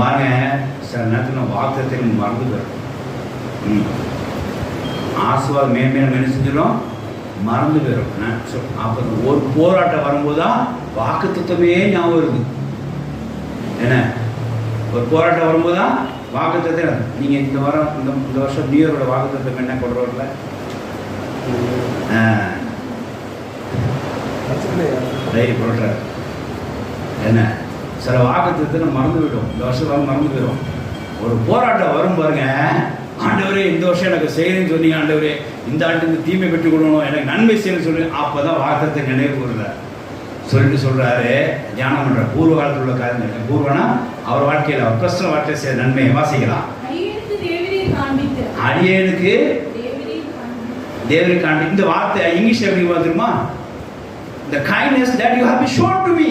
பாருங்க, சில நேரத்தில் வாக்குத்தத்தை மறந்து போயிடும். ஆசீர்வாதம் மேன்மேலும் என்ன செஞ்சிடும், மறந்து போயிடும். அப்போ ஒரு போராட்டம் வரும்போது தான் வாக்குத்தத்தமே ஞாபகம் வருது. என்ன, ஒரு போராட்டம் வரும்போது தான் வாக்குத்தத்தை. நீங்கள் இந்த வாரம் இந்த வருஷம் நியூ இயரோட வாக்குத்தத்தம் என்ன கொடுறோம்ல, டைரி போடுறாரு. என்ன, சில வாக்குத்தத்தை மறந்து விடும். இந்த வருஷம் மறந்து போயிடும். ஒரு போராட்டம் வரும் பாருங்க, ஆண்டவரே இந்த வருஷம் எனக்கு செய்யணும்னு சொன்னீங்க, ஆண்டவரே இந்த ஆண்டு இந்த தீமை பெற்றுக் கொடுக்கணும், எனக்கு நன்மை செய்யணும்னு சொல்லி அப்போ தான் வாக்குத்தத்தை நினைவு கூறுறார். சொல்லிட்டு சொல்கிறாரு, தியானம் பண்ணுற பூர்வ காலத்தில் உள்ள காரணம். பூர்வனா அவர் வாழ்க்கையில், அவர் பிரச்சனை வாழ்க்கையில் செய்ய நன்மையை வாசிக்கலாம். அடியேனுக்கு தேவரை காண்பி. இந்த வார்த்தை இங்கிலீஷ் எப்படி வந்துருமா? The kindness that you have shown to me.